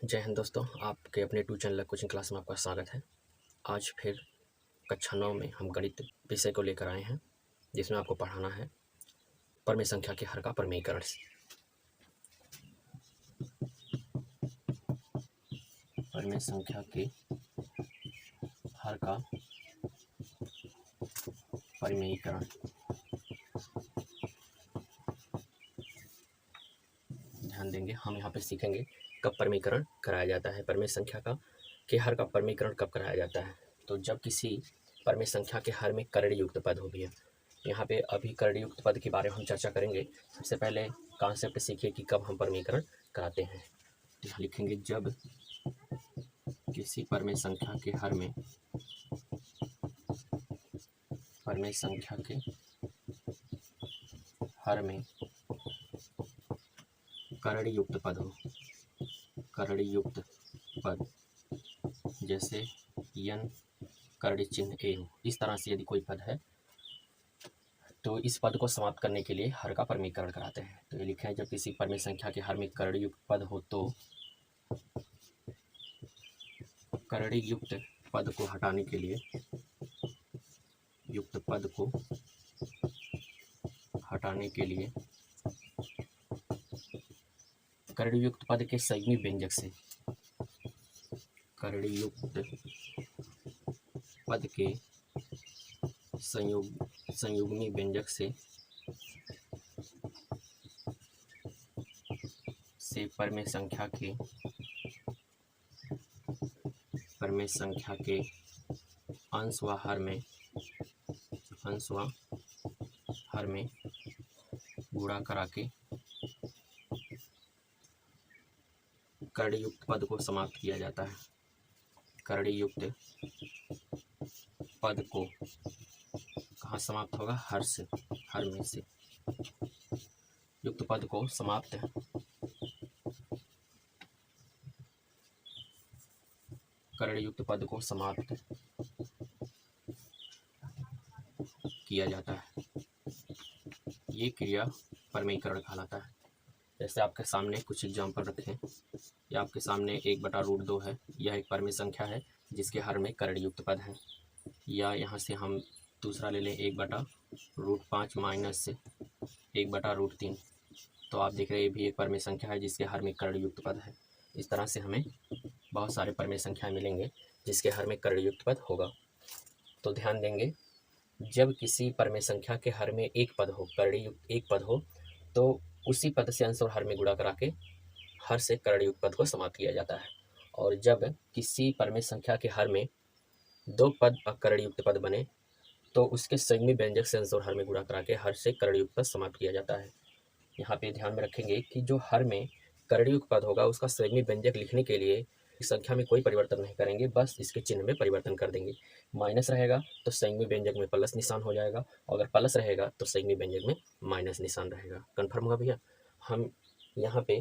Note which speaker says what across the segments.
Speaker 1: जय हिंद दोस्तों, आपके अपने ट्यूशन चैनल कोचिंग क्लास में आपका स्वागत है। आज फिर कक्षा 9 में हम गणित विषय को लेकर आए हैं, जिसमें आपको पढ़ाना है परमेय संख्या के हर का परमेयीकरण। परमेय संख्या के हर का परमेयीकरण। ध्यान देंगे, हम यहाँ पे सीखेंगे कब परमेयीकरण कराया जाता है। परमेय संख्या का के हर का परमेयीकरण कब कराया जाता है? तो जब किसी परमेय संख्या के हर में कर्ण युक्त पद हो। भैया यहाँ पे अभी कर्ण युक्त पद के बारे में हम चर्चा करेंगे। सबसे पहले कॉन्सेप्ट सीखिए कि कब हम परमेयीकरण कराते हैं। तो यहाँ लिखेंगे, जब किसी परमेय संख्या के हर में परमेय संख्या के हर में कर्ण युक्त पद हो। कर्ण युक्त पद जैसे यन कर्ण चिन्ह ए हो। इस तरह से यदि कोई पद है तो इस पद को समाप्त करने के लिए हर का परमेयीकरण कराते हैं। तो ये लिखा है, जब किसी परमेय संख्या के हर में कर्ण युक्त पद हो तो कर्ण युक्त पद को हटाने के लिए कर्ण युक्त पद के संयुग्मी व्यंजक से कर्ण युक्त पद के संयुग्मी व्यंजक से परमेय संख्या के अंश व हर में गुणा करा के कर्ण युक्त पद को समाप्त किया जाता है। कर्ण युक्त पद को कहाँ समाप्त होगा? हर में से युक्त पद को समाप्त कर्ण युक्त पद को समाप्त किया जाता है। ये क्रिया परमेयीकरण कहलाता है। जैसे आपके सामने कुछ एग्जाम्पल रखे हैं। या आपके सामने 1/√2 है। यह एक परमेय संख्या है जिसके हर में कर्ण युक्त पद है। या यहाँ से हम दूसरा ले लें 1/√5 माइनस 1/√3। तो आप देख रहे हैं ये भी एक परमेय संख्या है जिसके हर में कर्ण युक्त पद है। इस तरह से हमें बहुत सारे परमेय संख्याएं मिलेंगे जिसके हर में कर्ण युक्त पद होगा। तो ध्यान देंगे, जब किसी परमेय संख्या के हर में एक पद हो, कर्ण युक्त एक पद हो, तो उसी पद से अंश और हर में गुणा करा के हर से कर्ण युक्त पद को समाप्त किया जाता है। और जब किसी परमेय संख्या के हर में दो पद अकर्ण युक्त पद बने तो उसके संयुग्मी व्यंजक से अंश और हर में गुणा करा के हर से कर्ण युक्त पद समाप्त किया जाता है। यहाँ पे ध्यान में रखेंगे कि जो हर में कर्ण युक्त पद होगा उसका संयुग्मी व्यंजक लिखने के लिए इस संख्या में कोई परिवर्तन नहीं करेंगे, बस इसके चिन्ह में परिवर्तन कर देंगे। माइनस रहेगा तो संयुग्मी व्यंजक में प्लस निशान हो जाएगा, और अगर प्लस रहेगा तो संयुग्मी व्यंजक में माइनस निशान रहेगा। कन्फर्म होगा भैया? हम यहाँ पे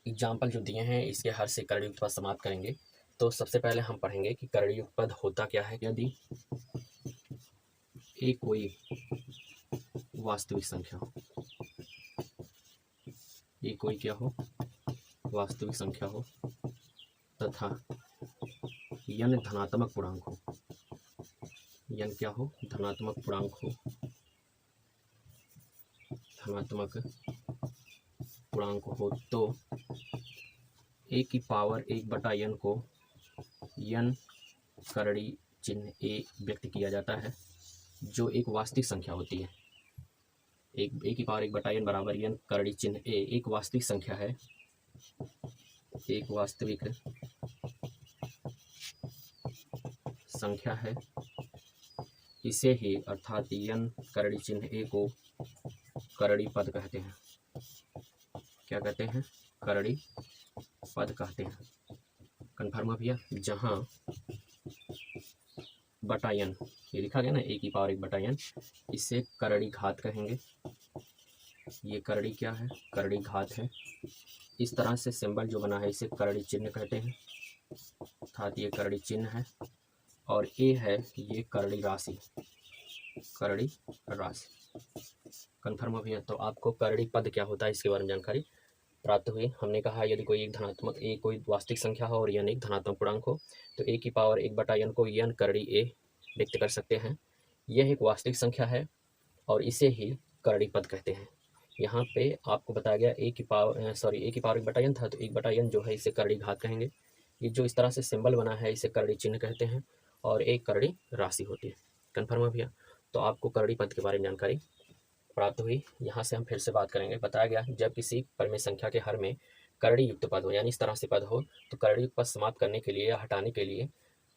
Speaker 1: एग्जाम्पल जो दिए हैं इसके हर से कर्ण युक्त पद समाप्त करेंगे। तो सबसे पहले हम पढ़ेंगे कि कर्ण युक्त पद होता क्या है। यदि एक कोई वास्तविक संख्या हो, ये कोई क्या हो? वास्तविक संख्या हो तथा यन धनात्मक पूर्णांक हो। यन क्या हो? धनात्मक पूर्णांक हो। धनात्मक पूर्णांक हो तो a की पावर 1/n को यन कर्ण चिन्ह ए व्यक्त किया जाता है, जो एक वास्तविक संख्या होती है। a की पावर 1/n बराबर यन कर्ण चिन्ह ए एक वास्तविक संख्या है। एक वास्तविक संख्या है। इसे ही अर्थात यन कर्ण चिन्ह ए को कर्ण पद कहते हैं। क्या कहते हैं? कर्ण पद कहते हैं। कन्फर्म है भैया? जहाँ बटायन ये लिखा गया ना, a की पावर 1/n, इसे कर्ण घात कहेंगे। ये कर्ण क्या है? कर्ण घात है। इस तरह से सिंबल जो बना है इसे कर्ण चिन्ह कहते हैं, अर्थात ये कर्ण चिन्ह है। और a है ये कर्ण राशि। कन्फर्म हो भैया? तो आपको कर्ण पद क्या होता है इसके बारे में जानकारी प्राप्त हुई। हमने कहा यदि कोई एक धनात्मक कोई वास्तविक संख्या हो और यन एक धनात्मक पूर्णांक हो तो a की पावर 1/n को यन करड़ी a व्यक्त कर सकते हैं। यह एक वास्तविक संख्या है और इसे ही करड़ी पद कहते हैं। यहाँ पे आपको बताया गया a की पावर 1/n था, तो 1/n जो है इसे करड़ी घात कहेंगे। ये जो इस तरह से सिंबल बना है इसे करड़ी चिन्ह कहते हैं और एक करड़ी राशि होती है। कन्फर्म है भैया? तो आपको करड़ी पद के बारे में जानकारी प्राप्त हुई। यहाँ से हम फिर से बात करेंगे। बताया गया जब किसी परिमेय संख्या के हर में करड़ी युक्त पद हो, यानी इस तरह से पद हो, तो करड़ी युक्त पद समाप्त करने के लिए या हटाने के लिए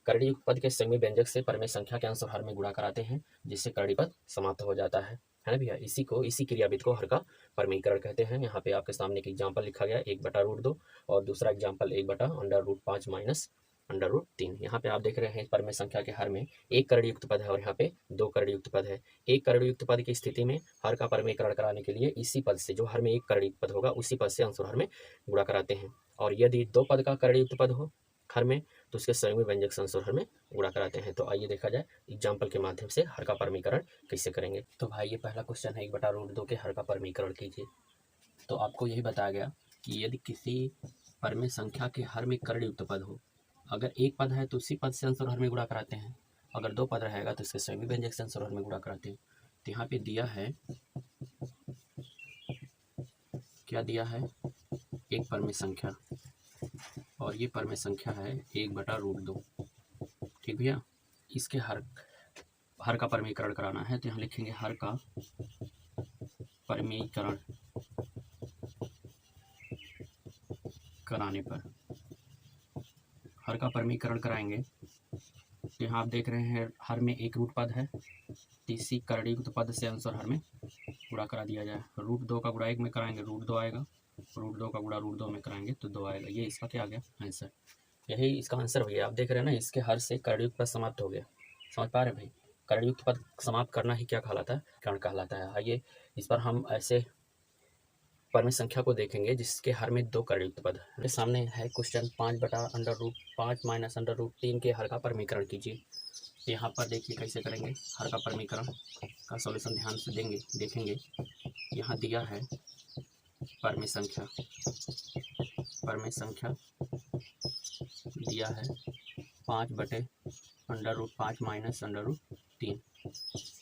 Speaker 1: करड़ी युक्त पद के संयुग्मी व्यंजक से परिमेय संख्या के अंश और हर में गुणा कराते हैं, जिससे करड़ी पद समाप्त हो जाता है ना भैया? इसी क्रियाविधि को हर का परिमेयीकरण कहते हैं। यहाँ पे आपके सामने एक एग्जाम्पल लिखा गया 1/√2 और दूसरा एग्जाम्पल 1/√5 माइनस √3। यहाँ पे आप देख रहे हैं परिमेय संख्या के हर में एक करड़ी युक्त पद है और यहाँ पे दो करड़ी युक्त पद है। एक करड़ी युक्त पद की स्थिति में हर का परिमेयीकरण कराने के लिए इसी पद से, जो हर में एक करड़ी युक्त पद होगा, उसी पद से अंश और हर में गुणा कराते हैं। और यदि दो पद का करड़ी युक्त पद हो हर में तो उसके संयुग्मी व्यंजक से अंश और हर में गुणा कराते हैं। तो आइए देखा जाए एग्जाम्पल के माध्यम से हर का परिमेयीकरण कैसे करेंगे। तो भाई ये पहला क्वेश्चन है 1/√2 के हर का परिमेयीकरण कीजिए। तो आपको यही बताया गया कि यदि किसी परिमेय संख्या के हर में करड़ी युक्त पद हो, अगर एक पद है तो उसी पद से अंश और हर में गुणा कराते हैं, अगर दो पद रहेगा तो इसके संयुग्मी व्यंजक से अंश और हर में गुणा कराते हैं। तो यहाँ पे दिया है, क्या दिया है, एक परिमेय संख्या और ये परिमेय संख्या है 1/√2। ठीक भैया? इसके हर का परिमेयीकरण कराना है तो यहाँ लिखेंगे हर का परिमेयीकरण कराने पर, हर का परिमेयीकरण कराएंगे तो यहाँ आप देख रहे हैं हर में एक रूट पद है, इसी करड़ी युक्त पद से अंश और हर में गुणा करा दिया जाए। √2 का गुणा 1 में कराएंगे √2 आएगा, √2 का गुणा √2 में कराएंगे तो 2 आएगा। ये इसका क्या आ गया, आंसर। यही इसका आंसर हो गया। आप देख रहे हैं ना, इसके हर से करड़ी युक्त पद समाप्त हो गया। समझ पा रहे हैं भाई? करड़ी युक्त पद समाप्त करना ही क्या कहलाता है, कर्ण कहलाता है। आइए इस पर हम ऐसे परिमेय संख्या को देखेंगे जिसके हर में दो करड़ी युक्त पद है। मेरे सामने है क्वेश्चन 5/√5 माइनस √3 के हर का परिमेयीकरण कीजिए। तो यहाँ पर देखिए कैसे करेंगे हर का परिमेयीकरण का सॉल्यूशन, ध्यान से देखेंगे। यहाँ दिया है परिमेय संख्या दिया है 5/√5 माइनस √3।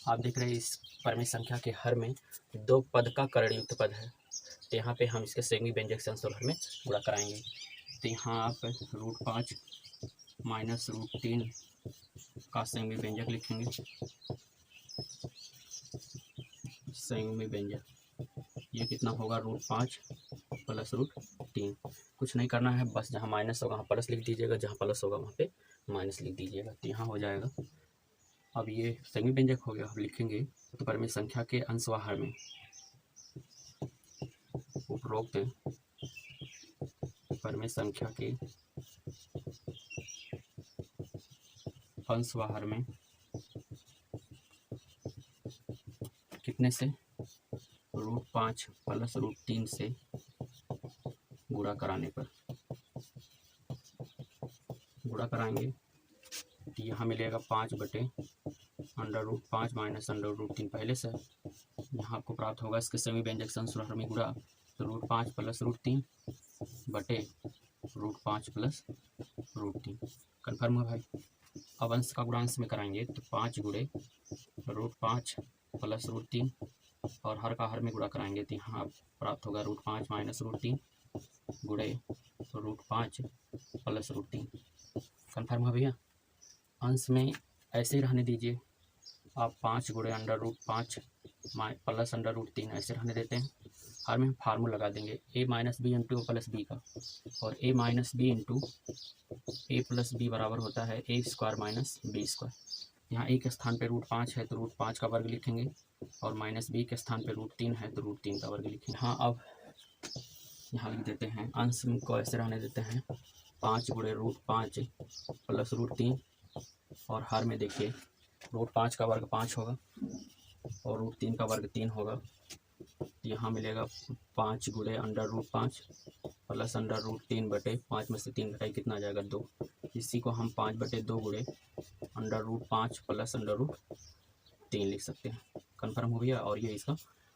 Speaker 1: आप देख रहे हैं इस परिमेय संख्या के हर में दो पद का करड़ी युक्त पद है, तो यहाँ पे हम इसके संयुग्मी व्यंजक से अंश और हर में गुणा कराएंगे। तो यहाँ आप √5 माइनस √3 का संयुग्मी व्यंजक लिखेंगे। संयुग्मी व्यंजक ये कितना होगा, √5 प्लस √3। कुछ नहीं करना है, बस जहाँ माइनस होगा वहाँ प्लस लिख दीजिएगा, जहाँ प्लस होगा वहाँ पे माइनस लिख दीजिएगा। तो यहाँ हो जाएगा। अब ये संयुग्मी व्यंजक हो गया। अब लिखेंगे तो परिमेय संख्या के अंश व हर में, उपरोक्त परिमेय संख्या के अंश व हर में कितने से, √5 प्लस √3 से गुणा कराने पर, गुणा कराएंगे तो यहाँ मिलेगा 5/√5 माइनस √3 पहले से। यहाँ आपको प्राप्त होगा इसके संयुग्मी व्यंजक से अंश और हर में गुणा, तो √5 प्लस √3 बटे √5 प्लस √3। कन्फर्म है भाई? अब अंश का गुणांश में कराएंगे तो 5 गुणे √5 प्लस √3 और हर का हर में गुणा कराएंगे तो यहाँ प्राप्त होगा √5 माइनस √3 गुणे √5 प्लस √3। कन्फर्म है भैया? अंश में ऐसे ही रहने दीजिए आप, 5 गुणे √5 प्लस √3 ऐसे रहने देते हैं। हर में फार्मूला लगा देंगे a minus B into plus B का, और a minus B into A plus B बराबर होता है a² माइनस b²। यहाँ a के स्थान पे √5 है तो √5 का वर्ग लिखेंगे, और माइनस b के स्थान पे √3 है तो √3 का वर्ग लिखेंगे। हाँ, अब यहाँ लिख देते हैं, अंश को ऐसे रहने देते हैं 5 गुणे √5 प्लस √3, और हर में देखिए √5 का वर्ग 5 होगा और √3 का वर्ग 3 होगा। यहाँ मिलेगा 5 गुणे √5 प्लस √3 बटे 5 में से 3 घटाई कितना आ जाएगा, 2। इसी को हम 5/2 गुणे √5 प्लस √3 लिख सकते हैं। कन्फर्म हो गया? और ये इसका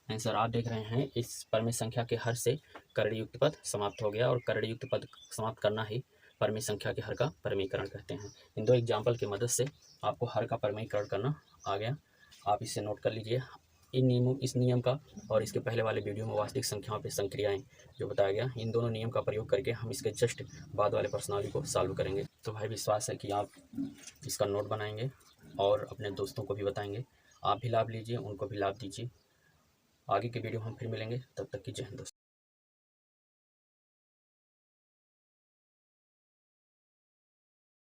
Speaker 1: आंसर आप देख रहे हैं, इस परमेय संख्या के हर से करड़ी युक्त पद समाप्त हो गया और करड़ी युक्त पद समाप्त करना ही परमेय संख्या के हर का परमेयीकरण कहते हैं। इन दो एग्जाम्पल की मदद से आपको हर का परमेयीकरण करना आ गया। आप इसे नोट कर लीजिए। इस नियम का और इसके पहले वाले वीडियो में वास्तविक संख्याओं पे संक्रियाएं जो बताया गया, इन दोनों नियम का प्रयोग करके हम इसके जस्ट बाद वाले प्रश्नावली को सॉल्व करेंगे। तो भाई विश्वास है कि आप इसका नोट बनाएंगे और अपने दोस्तों को भी बताएंगे। आप भी लाभ लीजिए, उनको भी लाभ दीजिए। आगे के वीडियो हम फिर मिलेंगे, तब तक की जय हिंद दोस्तों।